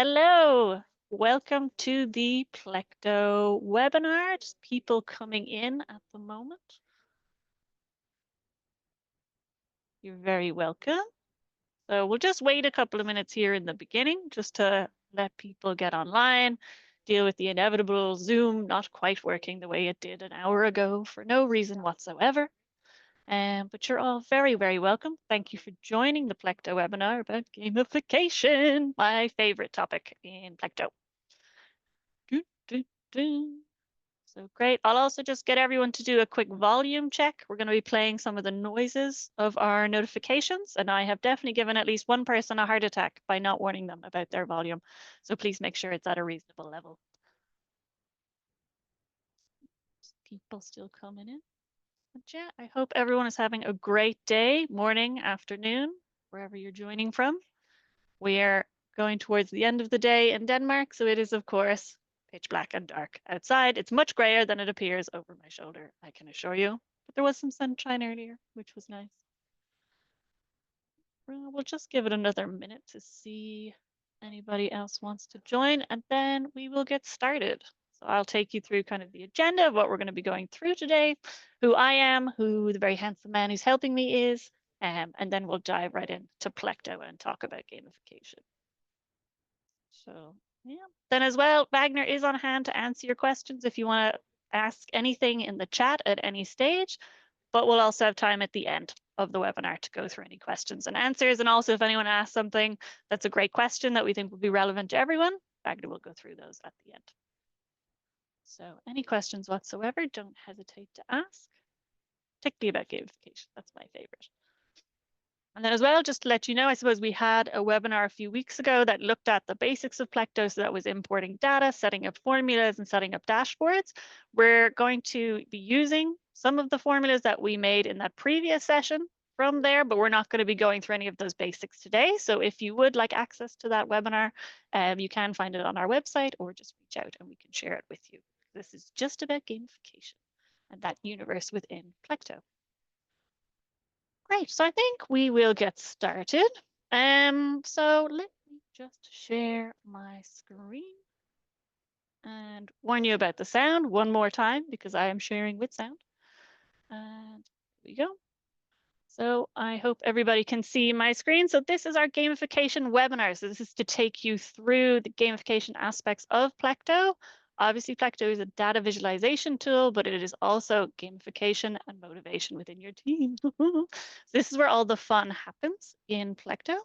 Hello, welcome to the Plecto webinar. Just people coming in at the moment. You're very welcome. So we'll just wait a couple of minutes here in the beginning just to let people get online, deal with the inevitable Zoom not quite working the way it did an hour ago for no reason whatsoever. But you're all very, very welcome. Thank you for joining the Plecto webinar about gamification, my favorite topic in Plecto. Doo, doo, doo. So great. I'll also just get everyone to do a quick volume check. We're going to be playing some of the noises of our notifications, and I have definitely given at least one person a heart attack by not warning them about their volume. So please make sure it's at a reasonable level. People still coming in. But yeah, I hope everyone is having a great day, morning, afternoon, wherever you're joining from. We're going towards the end of the day in Denmark, so it is, of course, pitch black and dark outside. It's much grayer than it appears over my shoulder, I can assure you. But there was some sunshine earlier, which was nice. We'll just give it another minute to see anybody else wants to join, and then we will get started. So I'll take you through kind of the agenda of what we're going to be going through today, who I am, who the very handsome man who's helping me is, and then we'll dive right into Plecto and talk about gamification. So yeah, then as well, Wagner is on hand to answer your questions if you want to ask anything in the chat at any stage, but we'll also have time at the end of the webinar to go through any questions and answers. And also if anyone asks something that's a great question that we think will be relevant to everyone, Wagner will go through those at the end. So any questions whatsoever, don't hesitate to ask, particularly about gamification. That's my favorite. And then as well, just to let you know, I suppose we had a webinar a few weeks ago that looked at the basics of Plecto. So that was importing data, setting up formulas, and setting up dashboards. We're going to be using some of the formulas that we made in that previous session from there, but we're not going to be going through any of those basics today. So if you would like access to that webinar, you can find it on our website or just reach out and we can share it with you. This is just about gamification and that universe within Plecto. Great, so I think we will get started. So let me just share my screen and warn you about the sound one more time because I am sharing with sound. And here we go. So I hope everybody can see my screen. So this is our gamification webinar. So this is to take you through the gamification aspects of Plecto. Obviously, Plecto is a data visualization tool, but it is also gamification and motivation within your team. So this is where all the fun happens in Plecto.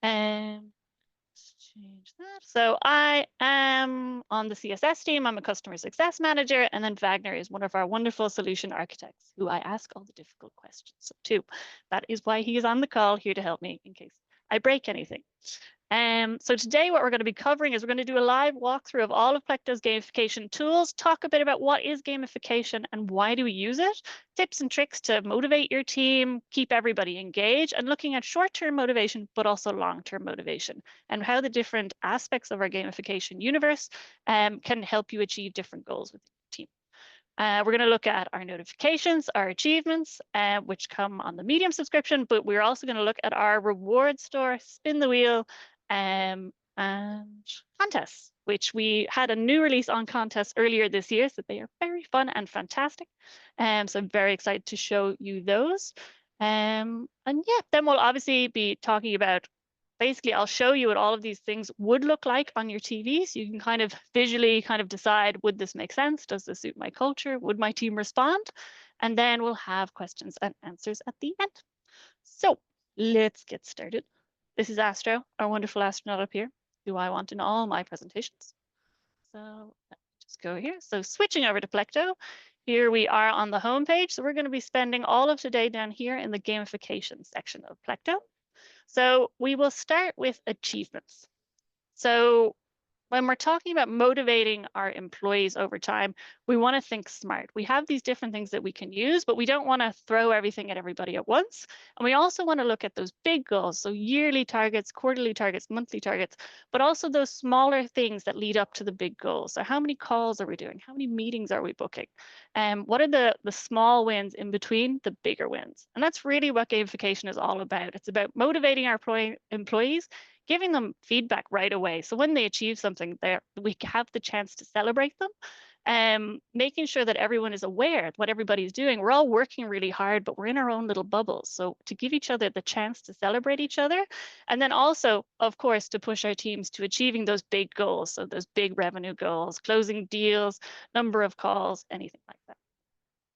Let's change that. So I am on the CSS team. I'm a customer success manager. And then Wagner is one of our wonderful solution architects who I ask all the difficult questions to. That is why he is on the call here to help me in case I break anything. So today what we're going to be covering is we're going to do a live walkthrough of all of Plecto's gamification tools, talk a bit about what is gamification and why do we use it, tips and tricks to motivate your team, keep everybody engaged, and looking at short-term motivation, but also long-term motivation, and how the different aspects of our gamification universe can help you achieve different goals with your team. We're going to look at our notifications, our achievements, which come on the Medium subscription, but we're also going to look at our reward store, spin the wheel, and contests, which we had a new release on contests earlier this year, so they are very fun and fantastic. So I'm very excited to show you those. And yeah, then we'll obviously be talking about, basically, I'll show you what all of these things would look like on your TV. So you can kind of visually kind of decide, would this make sense? Does this suit my culture? Would my team respond? And then we'll have questions and answers at the end. So let's get started. This is Astro, our wonderful astronaut up here, who I want in all my presentations. So let me just go here. So switching over to Plecto, here we are on the home page. So we're going to be spending all of today down here in the gamification section of Plecto. So we will start with achievements. So when we're talking about motivating our employees over time, we want to think smart. We have these different things that we can use, but we don't want to throw everything at everybody at once. And we also want to look at those big goals, so yearly targets, quarterly targets, monthly targets, but also those smaller things that lead up to the big goals. So how many calls are we doing? How many meetings are we booking? What are the small wins in between the bigger wins? And that's really what gamification is all about. It's about motivating our employees, giving them feedback right away. So when they achieve something, we have the chance to celebrate them. Making sure that everyone is aware of what everybody's doing. We're all working really hard, but we're in our own little bubbles. So to give each other the chance to celebrate each other, and then also, of course, to push our teams to achieving those big goals. So those big revenue goals, closing deals, number of calls, anything like that.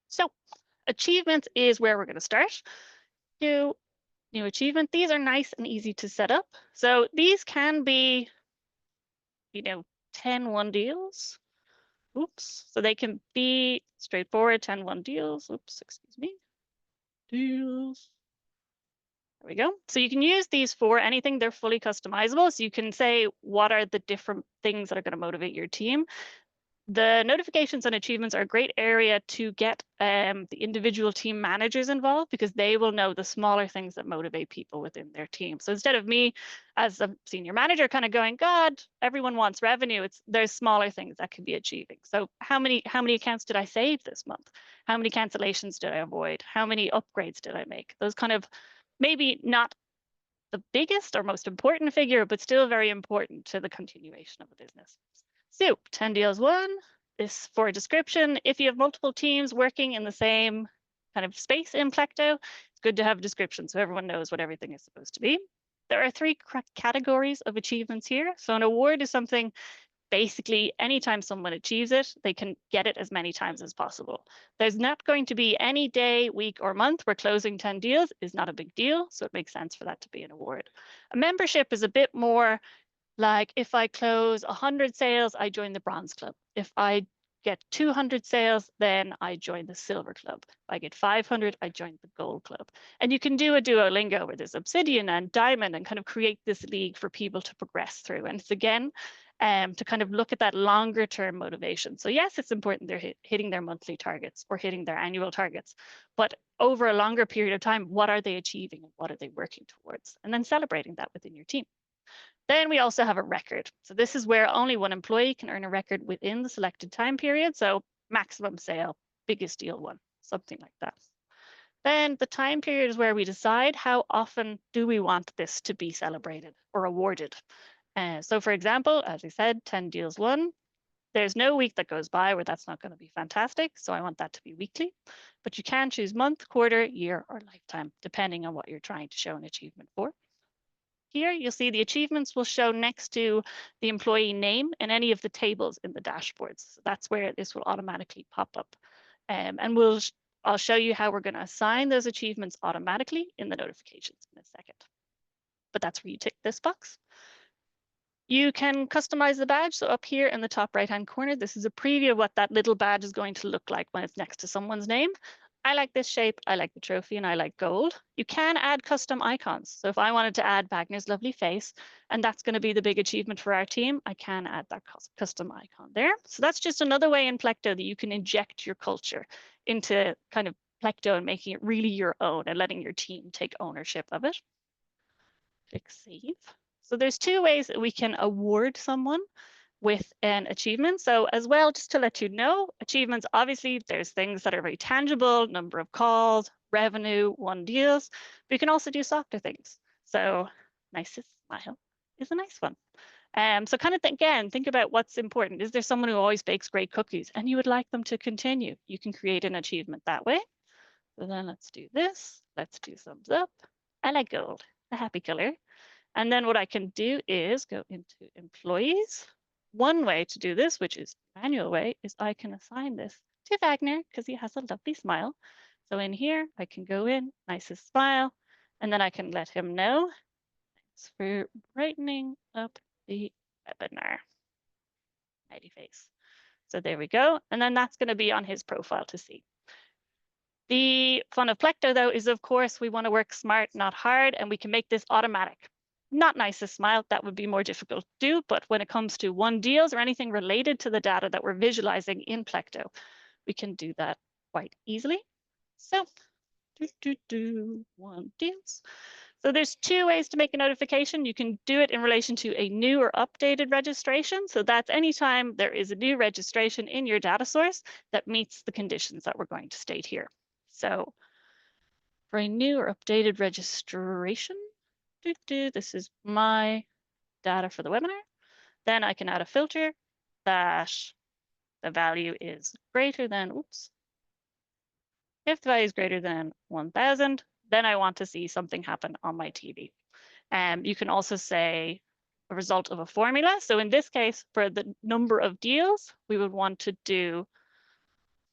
So achievements is where we're going to start. New achievement. These are nice and easy to set up. So these can be, 10 one deals. Oops. So they can be straightforward 10 one deals. Oops, excuse me. Deals. There we go. So you can use these for anything. They're fully customizable. So you can say, what are the different things that are going to motivate your team? The notifications and achievements are a great area to get the individual team managers involved, because they will know the smaller things that motivate people within their team. So instead of me as a senior manager kind of going, God, everyone wants revenue, there's smaller things that can be achieving. So how many accounts did I save this month? How many cancellations did I avoid? How many upgrades did I make? Those kind of, maybe not the biggest or most important figure, but still very important to the continuation of the business. So 10 deals one, this for a description. If you have multiple teams working in the same kind of space in Plecto, it's good to have a description so everyone knows what everything is supposed to be. There are 3 categories of achievements here. So an award is something, basically anytime someone achieves it, they can get it as many times as possible. There's not going to be any day, week, or month where closing 10 deals is not a big deal. So it makes sense for that to be an award. A membership is a bit more like, if I close 100 sales, I join the Bronze Club. If I get 200 sales, then I join the Silver Club. If I get 500, I join the Gold Club. And you can do a Duolingo where there's Obsidian and Diamond, and kind of create this league for people to progress through. And it's again, to kind of look at that longer term motivation. So yes, it's important they're hitting their monthly targets or hitting their annual targets, but over a longer period of time, what are they achieving and what are they working towards? And then celebrating that within your team. Then we also have a record. So this is where only one employee can earn a record within the selected time period. So maximum sale, biggest deal one, something like that. Then the time period is where we decide how often do we want this to be celebrated or awarded. So for example, as I said, 10 deals one. There's no week that goes by where that's not going to be fantastic. So I want that to be weekly. But you can choose month, quarter, year, or lifetime, depending on what you're trying to show an achievement for. Here, you'll see the achievements will show next to the employee name in any of the tables in the dashboards. So that's where this will automatically pop up. And I'll show you how we're going to assign those achievements automatically in the notifications in a second. But that's where you tick this box. You can customize the badge. So up here in the top right-hand corner, this is a preview of what that little badge is going to look like when it's next to someone's name. I like this shape, I like the trophy, and I like gold. You can add custom icons. So if I wanted to add Wagner's lovely face, and that's going to be the big achievement for our team, I can add that custom icon there. So that's just another way in Plecto that you can inject your culture into kind of Plecto and making it really your own and letting your team take ownership of it. Click save. So there's 2 ways that we can award someone with an achievement. So as well, just to let you know, achievements, obviously there's things that are very tangible, number of calls, revenue, one deals, but you can also do softer things. So nicest smile is a nice one. So kind of think about what's important. Is there someone who always bakes great cookies and you would like them to continue? You can create an achievement that way. So then let's do this. Let's do thumbs up. I like gold, a happy color. And then what I can do is go into employees. One way to do this, which is manual way, is I can assign this to Wagner because he has a lovely smile. So in here, I can go in, nicest smile, and then I can let him know. Thanks for brightening up the webinar. Smiley face. So there we go. And then that's going to be on his profile to see. The fun of Plecto, though, is of course we want to work smart, not hard, and we can make this automatic. Not nicest smile, that would be more difficult to do, but when it comes to one deals or anything related to the data that we're visualizing in Plecto, we can do that quite easily. So, one deals. So there's 2 ways to make a notification. You can do it in relation to a new or updated registration. So that's anytime there is a new registration in your data source that meets the conditions that we're going to state here. So for a new or updated registration, this is my data for the webinar. Then I can add a filter that the value is greater than, oops. If the value is greater than 1,000, then I want to see something happen on my TV. You can also say a result of a formula. So in this case, for the number of deals, we would want to do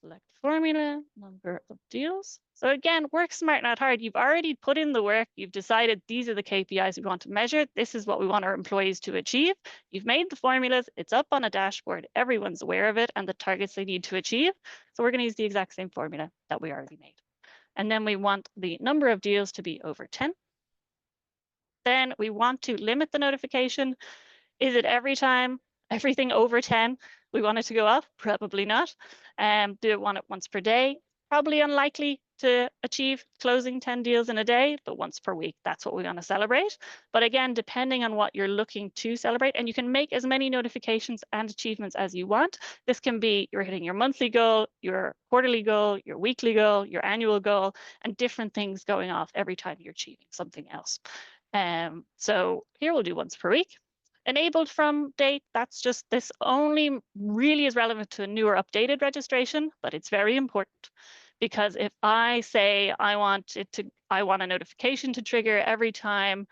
select formula, number of deals. So again, work smart, not hard. You've already put in the work. You've decided these are the KPIs we want to measure. This is what we want our employees to achieve. You've made the formulas. It's up on a dashboard. Everyone's aware of it and the targets they need to achieve. So we're going to use the exact same formula that we already made. And then we want the number of deals to be over 10. Then we want to limit the notification. Is it every time, everything over 10, we want it to go up? Probably not. Do it want it once per day? Probably unlikely to achieve closing 10 deals in a day, but once per week, that's what we want to celebrate. But again, depending on what you're looking to celebrate, and you can make as many notifications and achievements as you want. This can be you're hitting your monthly goal, your quarterly goal, your weekly goal, your annual goal, and different things going off every time you're achieving something else. So here we'll do once per week. Enabled from date, that's just, this only really is relevant to a new or updated registration, but it's very important because if I say I want a notification to trigger every time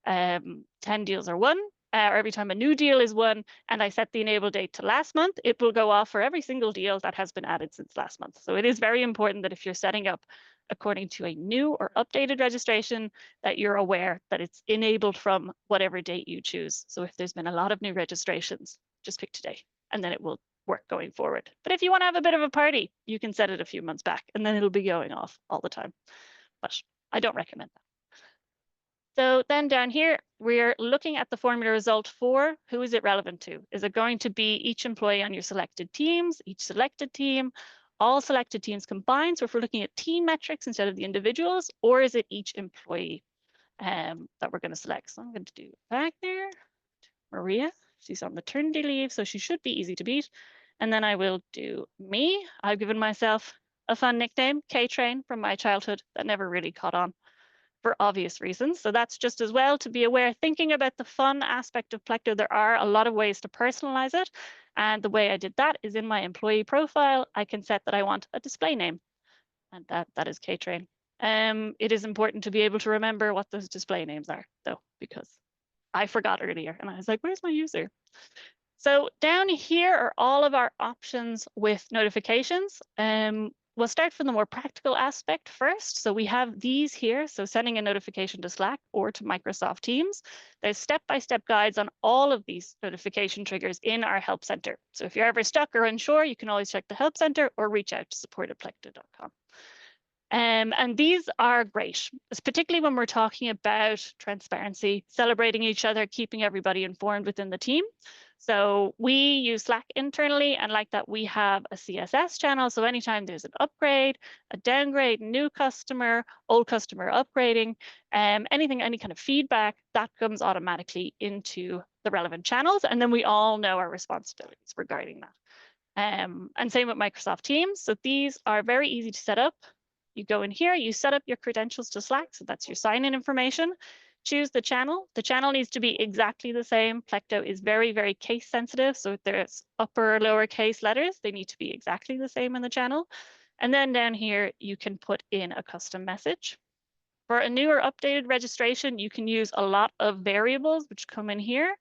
10 deals are won, or every time a new deal is won, and I set the enable date to last month, it will go off for every single deal that has been added since last month. So it is very important that if you're setting up according to a new or updated registration, that you're aware that it's enabled from whatever date you choose. So if there's been a lot of new registrations, just pick today, and then it will work going forward. But if you want to have a bit of a party, you can set it a few months back, and then it'll be going off all the time. But I don't recommend that. So then down here, we're looking at the formula result for who is it relevant to? Is it going to be each employee on your selected teams, each selected team, all selected teams combined? So if we're looking at team metrics instead of the individuals, or is it each employee that we're going to select? So I'm going to do Wagner, Maria. She's on maternity leave, so she should be easy to beat. And then I will do me. I've given myself a fun nickname, K-Train, from my childhood that never really caught on, for obvious reasons. So that's just as well to be aware, thinking about the fun aspect of Plecto, there are a lot of ways to personalize it. And the way I did that is in my employee profile, I can set that I want a display name. And that is K-Train. It is important to be able to remember what those display names are, though, because I forgot earlier and I was like, where's my user? So down here are all of our options with notifications. We'll start from the more practical aspect first. So we have these here. So sending a notification to Slack or to Microsoft Teams. There's step-by-step guides on all of these notification triggers in our Help Center. So if you're ever stuck or unsure, you can always check the Help Center or reach out to support@plecto.com. And these are great, particularly when we're talking about transparency, celebrating each other, keeping everybody informed within the team. So we use Slack internally, and like that, we have a CSS channel. So anytime there's an upgrade, a downgrade, new customer, old customer upgrading, anything, any kind of feedback, that comes automatically into the relevant channels. And then we all know our responsibilities regarding that. And same with Microsoft Teams. So these are very easy to set up. You go in here, you set up your credentials to Slack. So that's your sign-in information. Choose the channel. The channel needs to be exactly the same. Plecto is very, very case sensitive. So if there's upper or lower case letters, they need to be exactly the same in the channel. And then down here, you can put in a custom message. For a new or updated registration, you can use a lot of variables which come in here.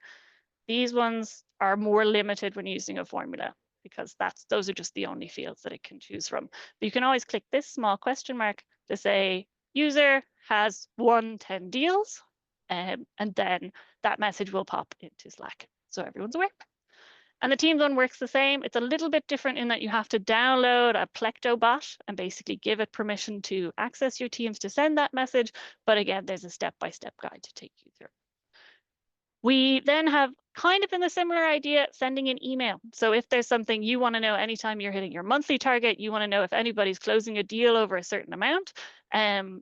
These ones are more limited when using a formula, because those are just the only fields that it can choose from. But you can always click this small question mark to say user has won 10 deals, and then that message will pop into Slack, so everyone's aware. And the Teams one works the same. It's a little bit different in that you have to download a Plecto bot and basically give it permission to access your Teams to send that message. But again, there's a step-by-step guide to take you through. We then have kind of in the similar idea, sending an email. So if there's something you want to know anytime you're hitting your monthly target, you want to know if anybody's closing a deal over a certain amount,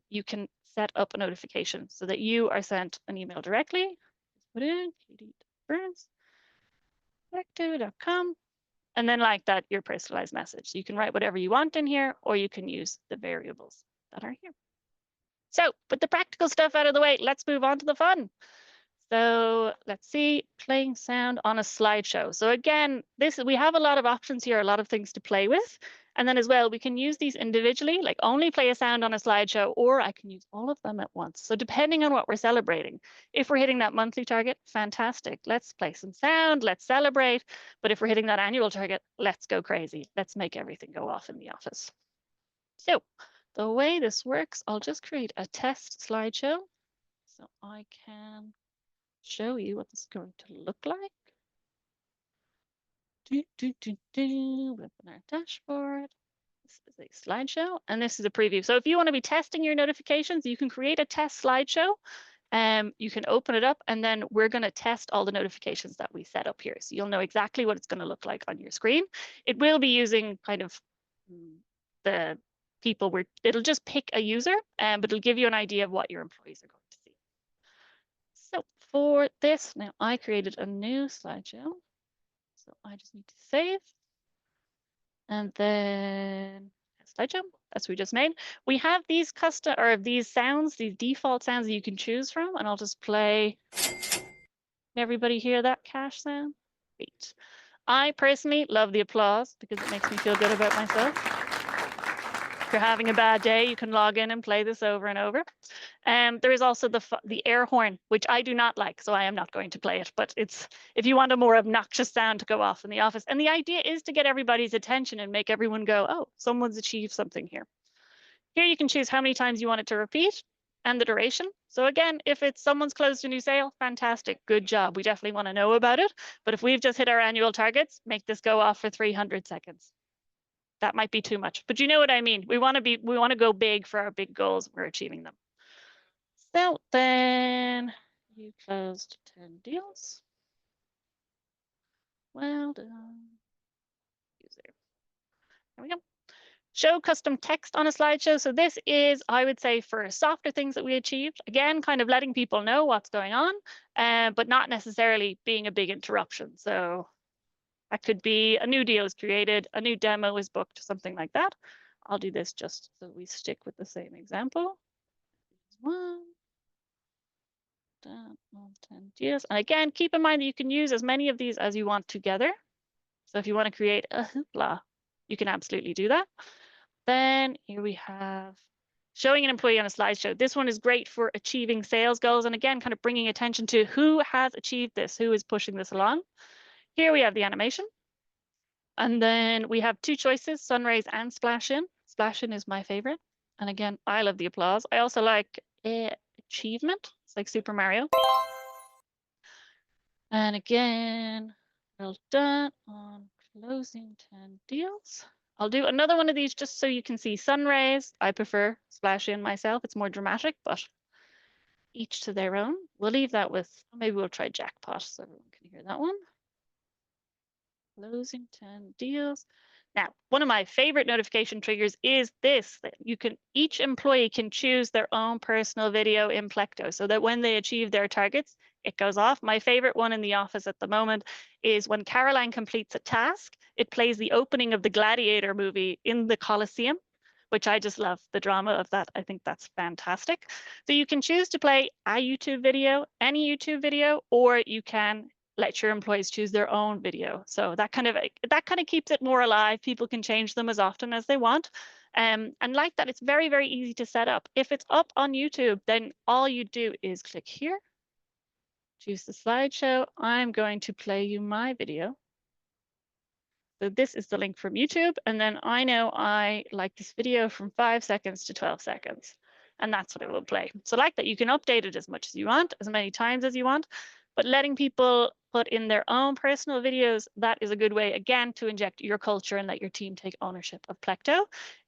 you can set up a notification so that you are sent an email directly. Put in plecto.com, and then like that, your personalized message. You can write whatever you want in here, or you can use the variables that are here. So with the practical stuff out of the way, let's move on to the fun. So let's see, playing sound on a slideshow. So again, we have a lot of options here, a lot of things to play with. And then as well, we can use these individually, like only play a sound on a slideshow, or I can use all of them at once. So depending on what we're celebrating, if we're hitting that monthly target, fantastic. Let's play some sound, let's celebrate. But if we're hitting that annual target, let's go crazy. Let's make everything go off in the office. So the way this works, I'll just create a test slideshow so I can show you what this is going to look like. Open our dashboard. This is a slideshow, and this is a preview. So if you want to be testing your notifications, you can create a test slideshow. You can open it up, and then we're going to test all the notifications that we set up here. So you'll know exactly what it's going to look like on your screen. It will be using kind of the people where it'll just pick a user, but it'll give you an idea of what your employees are going to see. So for this, now I created a new slideshow. So I just need to save. And then slideshow, that's what we just made. We have these custom or these sounds, these default sounds that you can choose from, and I'll just play. Can everybody hear that cash sound? Great. I personally love the applause because it makes me feel good about myself. If you're having a bad day, you can log in and play this over and over. There is also the air horn, which I do not like, so I am not going to play it. But it's if you want a more obnoxious sound to go off in the office. And the idea is to get everybody's attention and make everyone go, oh, someone's achieved something here. Here you can choose how many times you want it to repeat and the duration. So again, if it's someone's closed a new sale, fantastic, good job. We definitely want to know about it. But if we've just hit our annual targets, make this go off for 300 seconds. That might be too much, but you know what I mean. We want to go big for our big goals. We're achieving them. So then you closed 10 deals. Well done. User. There we go. Show custom text on a slideshow. So this is, I would say, for softer things that we achieved. Again, kind of letting people know what's going on, but not necessarily being a big interruption. So that could be a new deal is created, a new demo is booked, something like that. I'll do this just so we stick with the same example. One, done, 10 deals. And again, keep in mind that you can use as many of these as you want together. So if you want to create a hoopla, you can absolutely do that. Then here we have showing an employee on a slideshow. This one is great for achieving sales goals. And again, kind of bringing attention to who has achieved this, who is pushing this along. Here we have the animation. And then we have two choices, sunrays and splash in. Splash in is my favorite. And again, I love the applause. I also like achievement. It's like Super Mario. And again, well done on closing 10 deals. I'll do another one of these just so you can see sun rays. I prefer splash in myself. It's more dramatic, but each to their own. We'll leave that with, maybe we'll try jackpot so everyone can hear that one. Closing 10 deals. Now, one of my favorite notification triggers is this, that each employee can choose their own personal video in Plecto so that when they achieve their targets, it goes off. My favorite one in the office at the moment is when Caroline completes a task, it plays the opening of the Gladiator movie in the Coliseum, which I just love the drama of that. I think that's fantastic. So you can choose to play a YouTube video, any YouTube video, or you can let your employees choose their own video. So that kind of keeps it more alive. People can change them as often as they want. And like that, it's very, very easy to set up. If it's up on YouTube, then all you do is click here, choose the slideshow. I'm going to play you my video. So this is the link from YouTube. And then I know I like this video from 5 seconds to 12 seconds. And that's what it will play. So like that, you can update it as much as you want, as many times as you want. But letting people put in their own personal videos, that is a good way, again, to inject your culture and let your team take ownership of Plecto.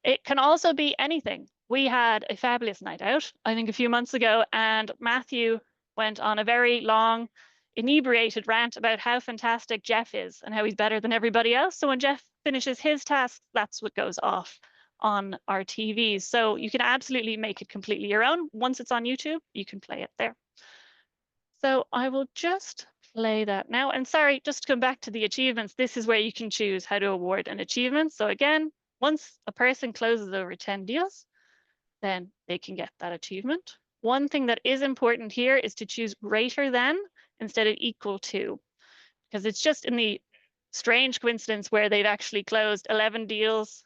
It can also be anything. We had a fabulous night out, I think a few months ago, and Matthew went on a very long, inebriated rant about how fantastic Jeff is and how he's better than everybody else. So when Jeff finishes his task, that's what goes off on our TVs. So you can absolutely make it completely your own. Once it's on YouTube, you can play it there. So I will just play that now. And sorry, just to come back to the achievements, this is where you can choose how to award an achievement. So again, once a person closes over 10 deals, then they can get that achievement. One thing that is important here is to choose greater than instead of equal to, because it's just in the strange coincidence where they've actually closed 11 deals,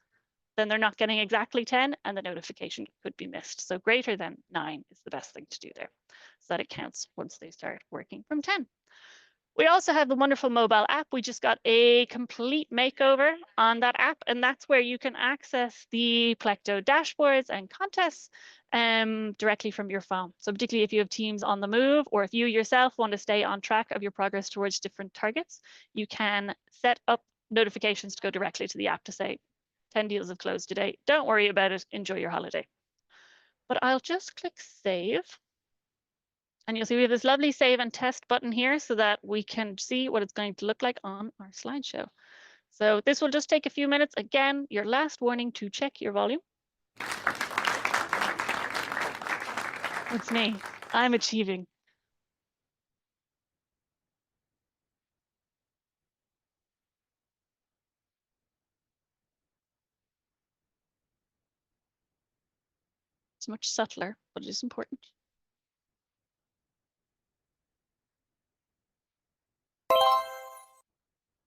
then they're not getting exactly 10 and the notification could be missed. So greater than 9 is the best thing to do there so that it counts once they start working from 10. We also have the wonderful mobile app. We just got a complete makeover on that app, and that's where you can access the Plecto dashboards and contests directly from your phone. So particularly if you have teams on the move, or if you yourself want to stay on track of your progress towards different targets, you can set up notifications to go directly to the app to say, 10 deals have closed today. Don't worry about it. Enjoy your holiday. But I'll just click save. And you'll see we have this lovely save and test button here so that we can see what it's going to look like on our slideshow. So this will just take a few minutes. Again, your last warning to check your volume. It's me. I'm achieving. It's much subtler, but it is important.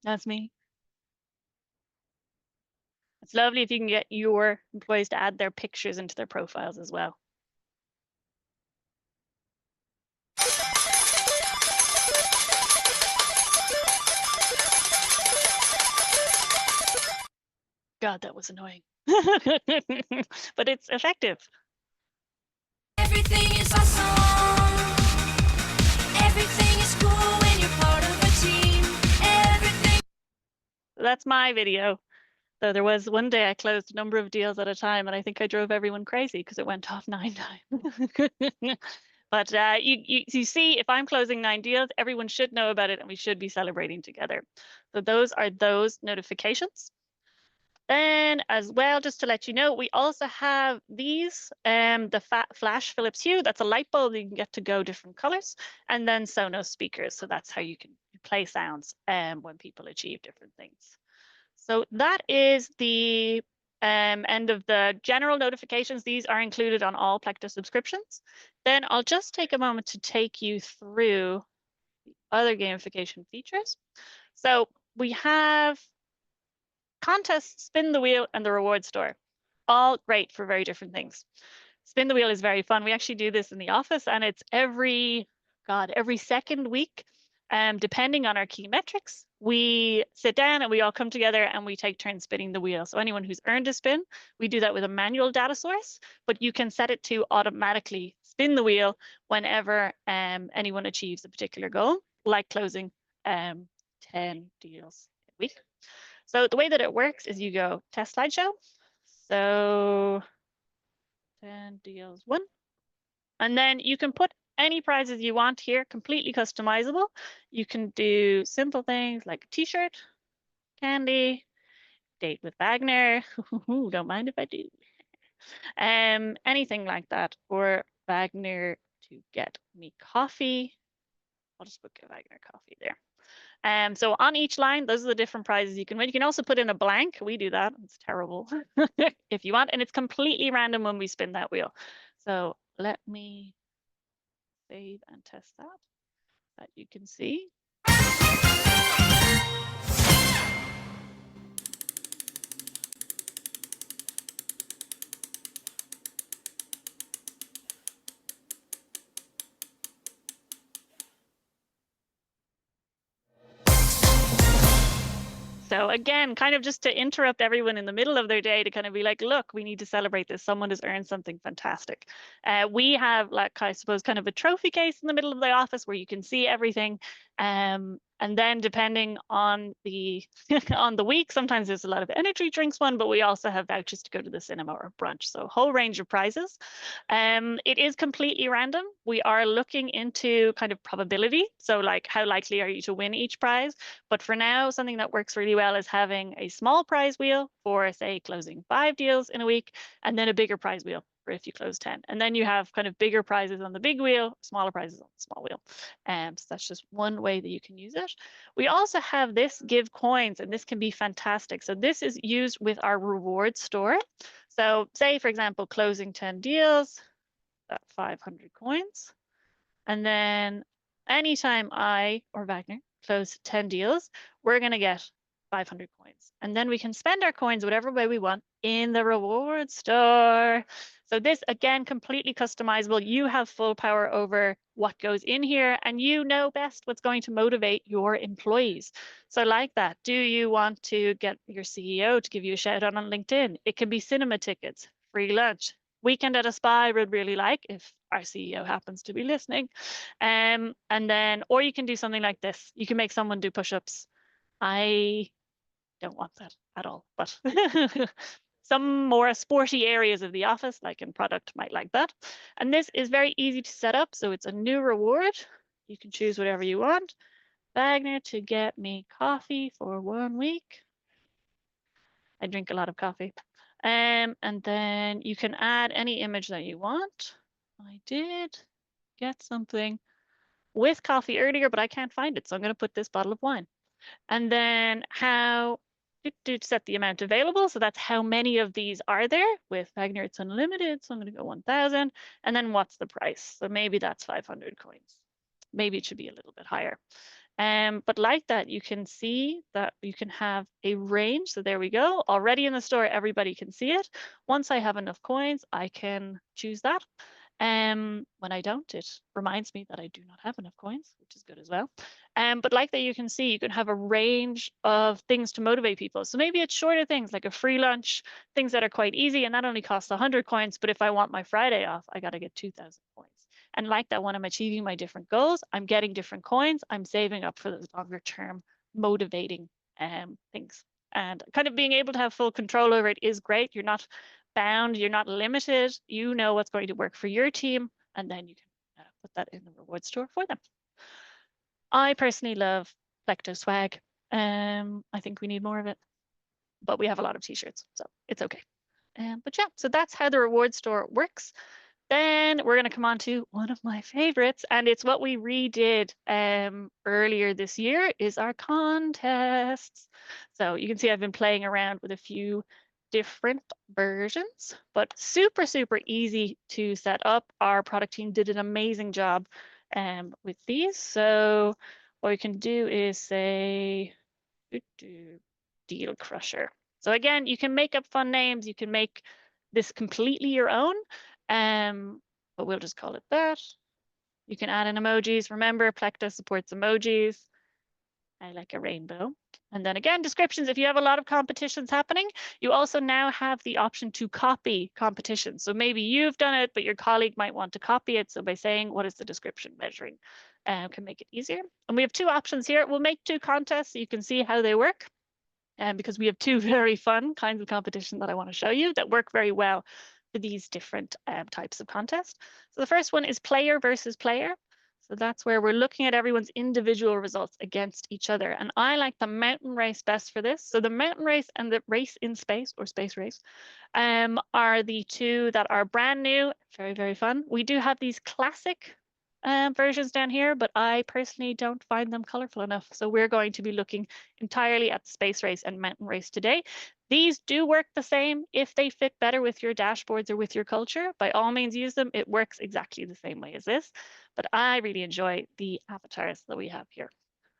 That's me. It's lovely if you can get your employees to add their pictures into their profiles as well. God, that was annoying. But it's effective. Everything is awesome. Everything is cool when you're part of a team. Everything. That's my video. So there was one day I closed a number of deals at a time, and I think I drove everyone crazy because it went off 9 times. But you see, if I'm closing 9 deals, everyone should know about it, and we should be celebrating together. So those are those notifications. Then as well, just to let you know, we also have these, the flash Philips Hue. That's a light bulb you can get to go different colors, and then Sonos speakers. So that's how you can play sounds when people achieve different things. So that is the end of the general notifications. These are included on all Plecto subscriptions. Then I'll just take a moment to take you through the other gamification features. So we have contests, spin the wheel, and the reward store. All great for very different things. Spin the wheel is very fun. We actually do this in the office, and it's every second week. Depending on our key metrics, we sit down and we all come together and we take turns spinning the wheel. So anyone who's earned a spin, we do that with a manual data source, but you can set it to automatically spin the wheel whenever anyone achieves a particular goal, like closing 10 deals a week. So the way that it works is you go test slideshow. So 10 deals 1. And then you can put any prizes you want here, completely customizable. You can do simple things like a t-shirt, candy, date with Wagner. Don't mind if I do. Anything like that. Or Wagner to get me coffee. I'll just put Wagner coffee there. So on each line, those are the different prizes you can win. You can also put in a blank. We do that. It's terrible if you want. And it's completely random when we spin that wheel. So let me save and test that you can see. So again, kind of just to interrupt everyone in the middle of their day to kind of be like, look, we need to celebrate this. Someone has earned something fantastic. We have, like, I suppose, kind of a trophy case in the middle of the office where you can see everything. And then depending on the on the week, sometimes there's a lot of energy drinks one, but we also have vouchers to go to the cinema or brunch. So a whole range of prizes. It is completely random. We are looking into kind of probability. So like, how likely are you to win each prize? But for now, something that works really well is having a small prize wheel for, say, closing 5 deals in a week, and then a bigger prize wheel for if you close 10. And then you have kind of bigger prizes on the big wheel, smaller prizes on the small wheel. So that's just one way that you can use it. We also have this give coins, and this can be fantastic. So this is used with our reward store. So say, for example, closing 10 deals. that 500 coins. And then anytime I or Wagner close 10 deals, we're going to get 500 coins. And then we can spend our coins whatever way we want in the reward store. So this, again, completely customizable. You have full power over what goes in here, and you know best what's going to motivate your employees. So like that, do you want to get your CEO to give you a shout out on LinkedIn? It can be cinema tickets, free lunch, weekend at a spa. I would really like if our CEO happens to be listening. And then, or you can do something like this. You can make someone do push-ups. I don't want that at all, but some more sporty areas of the office, like in product, might like that. And this is very easy to set up. So it's a new reward. You can choose whatever you want. Wagner to get me coffee for 1 week. I drink a lot of coffee. And then you can add any image that you want. I did get something with coffee earlier, but I can't find it. So I'm going to put this bottle of wine. And then how to set the amount available. So that's how many of these are there. With Wagner, it's unlimited. So I'm going to go 1,000. And then what's the price? So maybe that's 500 coins. Maybe it should be a little bit higher. But like that, you can see that you can have a range. So there we go. Already in the store, everybody can see it. Once I have enough coins, I can choose that. When I don't, it reminds me that I do not have enough coins, which is good as well. But like that, you can see you can have a range of things to motivate people. So maybe it's shorter things like a free lunch, things that are quite easy, and that only costs 100 coins. But if I want my Friday off, I got to get 2,000 coins. And like that, when I'm achieving my different goals, I'm getting different coins. I'm saving up for those longer term motivating things. And kind of being able to have full control over it is great. You're not bound, you're not limited. You know what's going to work for your team, and then you can put that in the reward store for them. I personally love Plecto swag. I think we need more of it, but we have a lot of t-shirts, so it's okay. But yeah, so that's how the reward store works. Then we're going to come on to one of my favorites, and it's what we redid earlier this year, is our contests. So you can see I've been playing around with a few different versions, but super, super easy to set up. Our product team did an amazing job with these. So what we can do is say, Deal Crusher. So again, you can make up fun names. You can make this completely your own, but we'll just call it that. You can add in emojis. Remember, Plecto supports emojis. I like a rainbow. And then again, descriptions. If you have a lot of competitions happening, you also now have the option to copy competitions. So maybe you've done it, but your colleague might want to copy it. So by saying, what is the description measuring, can make it easier. And we have two options here. We'll make two contests so you can see how they work. Because we have two very fun kinds of competition that I want to show you that work very well for these different types of contests. So the first one is player versus player. So that's where we're looking at everyone's individual results against each other. And I like the mountain race best for this. So the mountain race and the race in space, or space race, are the two that are brand new, very, very fun. We do have these classic versions down here, but I personally don't find them colorful enough. So we're going to be looking entirely at space race and mountain race today. These do work the same. If they fit better with your dashboards or with your culture, by all means use them. It works exactly the same way as this, but I really enjoy the avatars that we have here.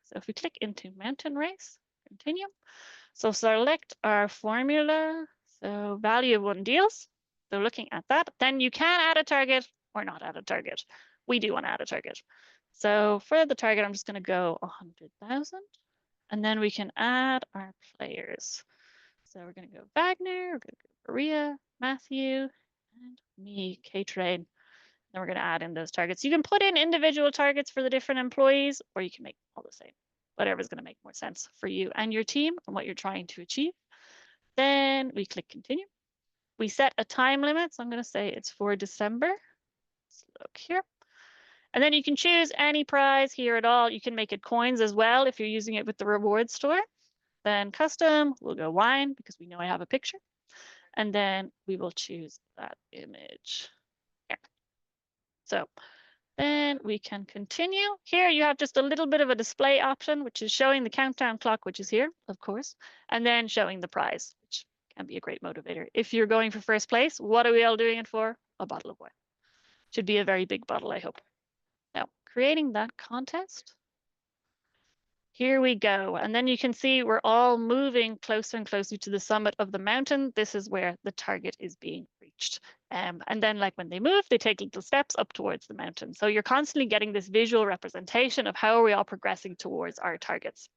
So if we click into mountain race, continue. So select our formula. So value of 1 deals. So looking at that, then you can add a target or not add a target. We do want to add a target. So for the target, I'm just going to go 100,000. And then we can add our players. So we're going to go Wagner, we're going to go Maria, Matthew, and me, K-Train. Then we're going to add in those targets. You can put in individual targets for the different employees, or you can make all the same. Whatever's going to make more sense for you and your team and what you're trying to achieve. Then we click continue. We set a time limit. So I'm going to say it's for December. Let's look here. And then you can choose any prize here at all. You can make it coins as well if you're using it with the reward store. Then custom, we'll go wine because we know I have a picture. And then we will choose that image here. So then we can continue. Here you have just a little bit of a display option, which is showing the countdown clock, which is here, of course, and then showing the prize, which can be a great motivator. If you're going for first place, what are we all doing it for? A bottle of wine. Should be a very big bottle, I hope. Now, creating that contest. Here we go. And then you can see we're all moving closer and closer to the summit of the mountain. This is where the target is being reached. And then like when they move, they take little steps up towards the mountain. So you're constantly getting this visual representation of how are we all progressing towards our targets.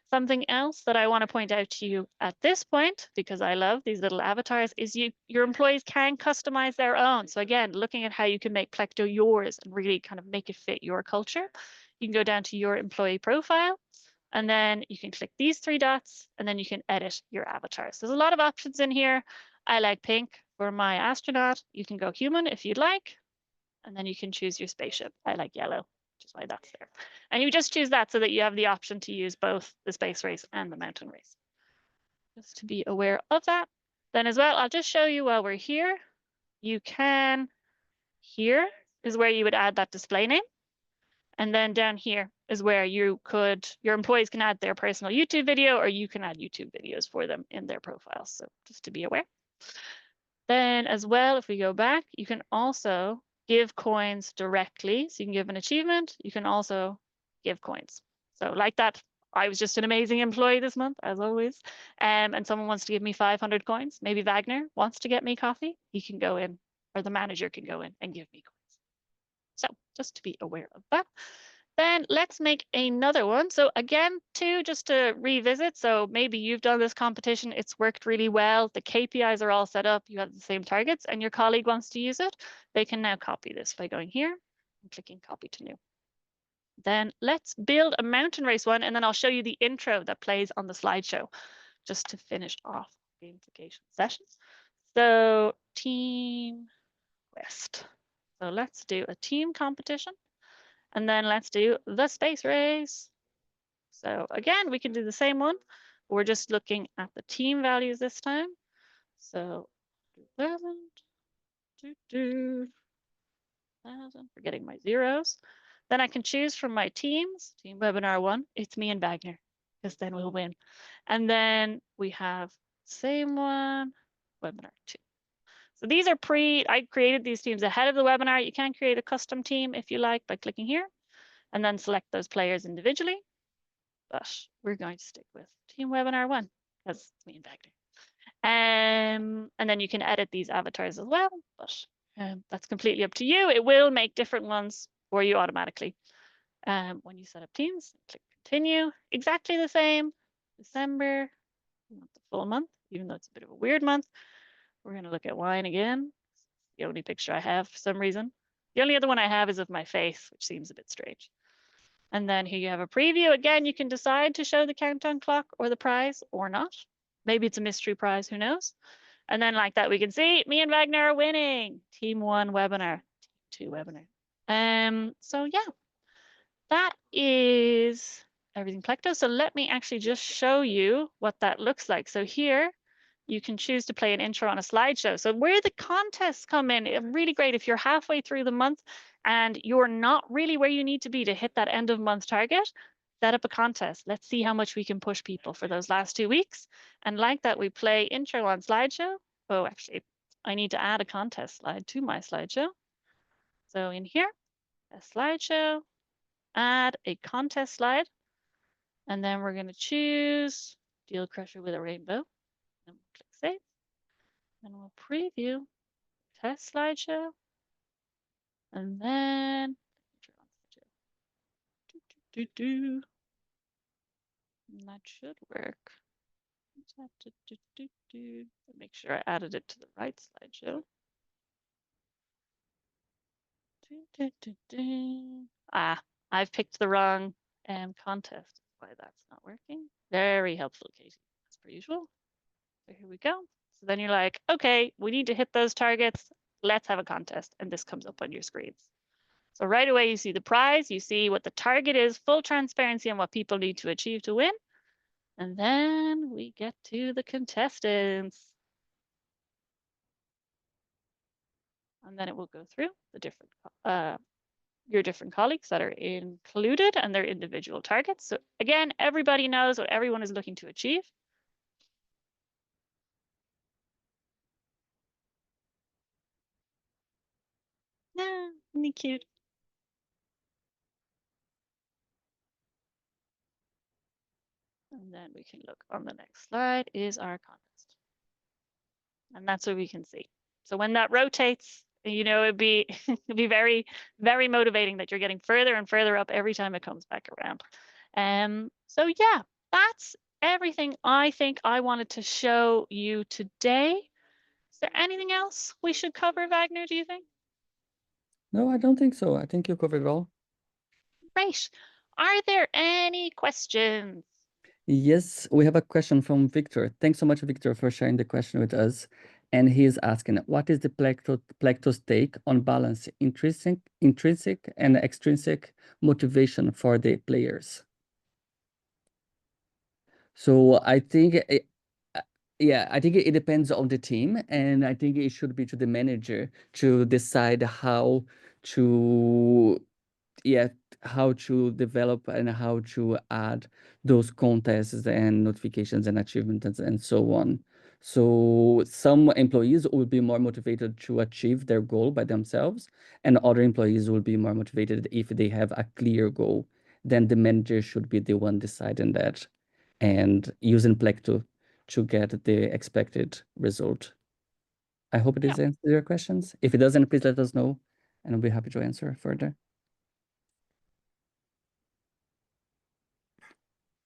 Something else that I want to point out to you at this point, because I love these little avatars, is your employees can customize their own. So again, looking at how you can make Plecto yours and really kind of make it fit your culture. You can go down to your employee profile, and then you can click these three dots, and then you can edit your avatars. There's a lot of options in here. I like pink for my astronaut. You can go human if you'd like, and then you can choose your spaceship. I like yellow, which is why that's there. And you just choose that so that you have the option to use both the space race and the mountain race. Just to be aware of that. Then as well, I'll just show you while we're here. You can, here is where you would add that display name. And then down here is where your employees can add their personal YouTube video, or you can add YouTube videos for them in their profiles. So just to be aware. Then as well, if we go back, you can also give coins directly. So you can give an achievement. You can also give coins. So like that, I was just an amazing employee this month, as always. And someone wants to give me 500 coins. Maybe Wagner wants to get me coffee. He can go in, or the manager can go in and give me coins. So just to be aware of that. Then let's make another one. So again, too, just to revisit. So maybe you've done this competition. It's worked really well. The KPIs are all set up. You have the same targets and your colleague wants to use it. They can now copy this by going here and clicking copy to new. Then let's build a mountain race one. And then I'll show you the intro that plays on the slideshow just to finish off gamification sessions. So Team West. So let's do a team competition. And then let's do the space race. So again, we can do the same one. We're just looking at the team values this time. So 1,000, 1,000, forgetting my zeros. Then I can choose from my teams, team webinar 1, it's me and Wagner, because then we'll win. And then we have same one, webinar 2. So these are I created these teams ahead of the webinar. You can create a custom team if you like by clicking here and then select those players individually. But we're going to stick with team webinar 1 because it's me and Wagner. And then you can edit these avatars as well, but that's completely up to you. It will make different ones for you automatically. When you set up teams, click continue. Exactly the same. December, not the full month, even though it's a bit of a weird month. We're going to look at wine again. It's the only picture I have for some reason. The only other one I have is of my face, which seems a bit strange. And then here you have a preview. Again, you can decide to show the countdown clock or the prize or not. Maybe it's a mystery prize, who knows? And then like that, we can see me and Wagner are winning. Team 1 webinar, Team 2 webinar. So yeah, that is everything Plecto. So let me actually just show you what that looks like. So here, you can choose to play an intro on a slideshow. So where the contests come in, really great if you're halfway through the month and you're not really where you need to be to hit that end of month target, set up a contest. Let's see how much we can push people for those last 2 weeks. And like that, we play intro on slideshow. Oh, actually, I need to add a contest slide to my slideshow. So in here, a slideshow, add a contest slide. And then we're going to choose Deal Crusher with a rainbow. And we'll click save. And we'll preview test slideshow. And then and that should work. Make sure I added it to the right slideshow. Ah, I've picked the wrong contest. That's why that's not working. Very helpful, Katie, as per usual. So here we go. So then you're like, okay, we need to hit those targets. Let's have a contest. And this comes up on your screens. So right away, you see the prize, you see what the target is, full transparency on what people need to achieve to win. And then we get to the contestants. And then it will go through the different, your different colleagues that are included and their individual targets. So again, everybody knows what everyone is looking to achieve. Yeah, Isn't he cute? And then we can look on the next slide is our contest. And that's what we can see. So when that rotates, it'd be it'd be very, very motivating that you're getting further and further up every time it comes back around. So yeah, that's everything I think I wanted to show you today. Is there anything else we should cover, Wagner, do you think? No, I don't think so. I think you covered it all. Great. Are there any questions? Yes, we have a question from Victor. Thanks so much, Victor, for sharing the question with us. And he is asking, what is the Plecto's take on balance intrinsic and extrinsic motivation for the players? So I think, yeah, I think it depends on the team, and I think it should be to the manager to decide how to yeah, how to develop and how to add those contests and notifications and achievements and so on. So some employees will be more motivated to achieve their goal by themselves, and other employees will be more motivated if they have a clear goal. Then the manager should be the one deciding that and using Plecto to get the expected result. I hope it Yeah. has answered your questions. If it doesn't, please let us know, and I'll be happy to answer further.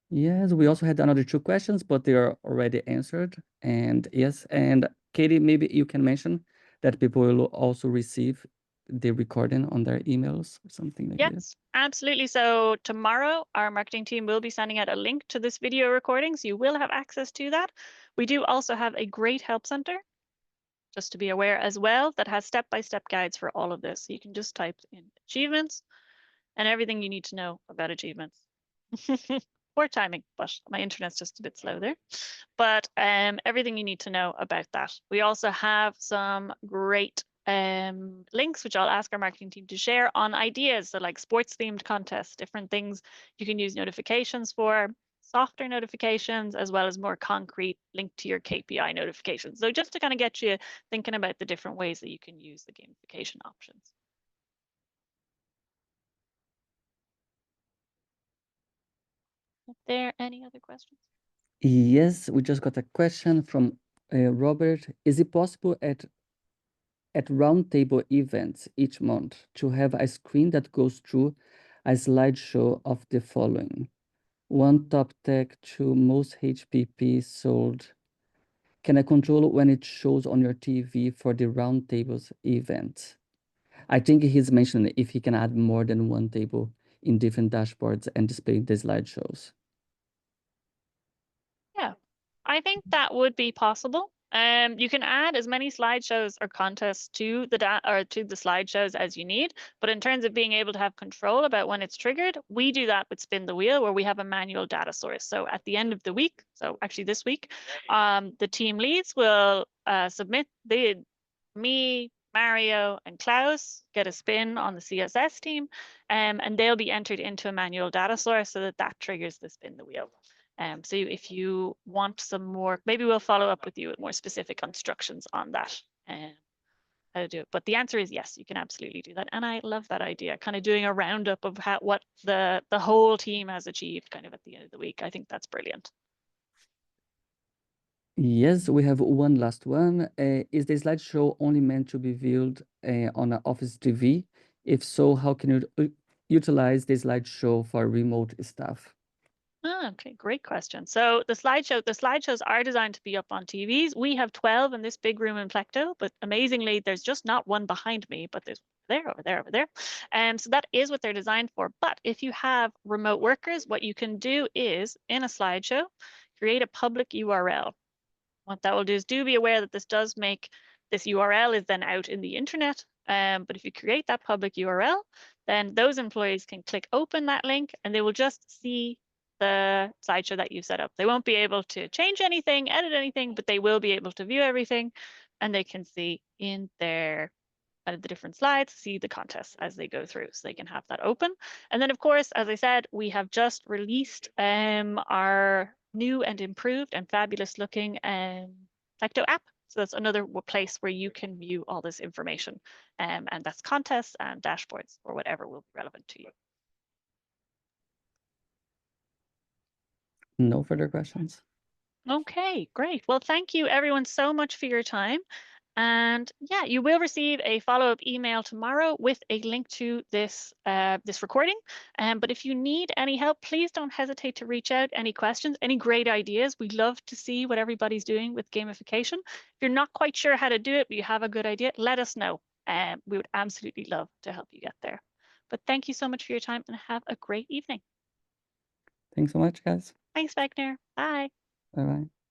Yes, we also had another two questions, but they are already answered. And yes, and Katie, maybe you can mention that people will also receive the recording on their emails or something like this. Yes, absolutely. So tomorrow, our marketing team will be sending out a link to this video recording, so you will have access to that. We do also have a great help center, just to be aware as well, that has step-by-step guides for all of this. So you can just type in achievements and everything you need to know about achievements. Poor timing, but my internet's just a bit slow there. But everything you need to know about that. We also have some great links, which I'll ask our marketing team to share on ideas. So like sports themed contests, different things you can use notifications for, softer notifications, as well as more concrete linked to your KPI notifications. So just to kind of get you thinking about the different ways that you can use the gamification options. Are there any other questions? Yes, we just got a question from Robert. Is it possible at roundtable events each month to have a screen that goes through a slideshow of the following? One top tech, two most HPP sold. Can I control when it shows on your TV for the roundtables event? I think he's mentioning if he can add more than one table in different dashboards and display the slideshows. Yeah, I think that would be possible. You can add as many slideshows or contests to the slideshows as you need, but in terms of being able to have control about when it's triggered, we do that with Spin the Wheel, where we have a manual data source. So at the end of the week, so actually this week, the team leads will submit me, Mario, and Klaus get a spin on the CSS team, and they'll be entered into a manual data source so that that triggers the Spin the Wheel. So if you want some more, maybe we'll follow up with you with more specific instructions on that, how to do it. But the answer is yes, you can absolutely do that. And I love that idea, kind of doing a roundup of what the whole team has achieved kind of at the end of the week. I think that's brilliant. Yes, we have one last one. Is the slideshow only meant to be viewed on an office TV? If so, how can you utilize the slideshow for remote staff? Okay, great question. So the slideshows are designed to be up on TVs. We have 12 in this big room in Plecto, but amazingly, there's just not one behind me, but there's there, over there, over there. So that is what they're designed for. But if you have remote workers, what you can do is in a slideshow, create a public URL. What that will do is do be aware that this does make this URL is then out in the internet. But if you create that public URL, then those employees can click open that link and they will just see the slideshow that you set up. They won't be able to change anything, edit anything, but they will be able to view everything and they can see in their the different slides, see the contests as they go through, so they can have that open. And then, of course, as I said, we have just released our new and improved and fabulous looking Plecto app. So that's another place where you can view all this information. And that's contests and dashboards or whatever will be relevant to you. No further questions. Okay, great. Well, thank you everyone so much for your time. And yeah, you will receive a follow-up email tomorrow with a link to this this recording. But if you need any help, please don't hesitate to reach out. Any questions, any great ideas? We'd love to see what everybody's doing with gamification. If you're not quite sure how to do it, but you have a good idea, let us know. We would absolutely love to help you get there. But thank you so much for your time and have a great evening. Thanks so much, guys. Thanks, Wagner. Bye. Bye bye.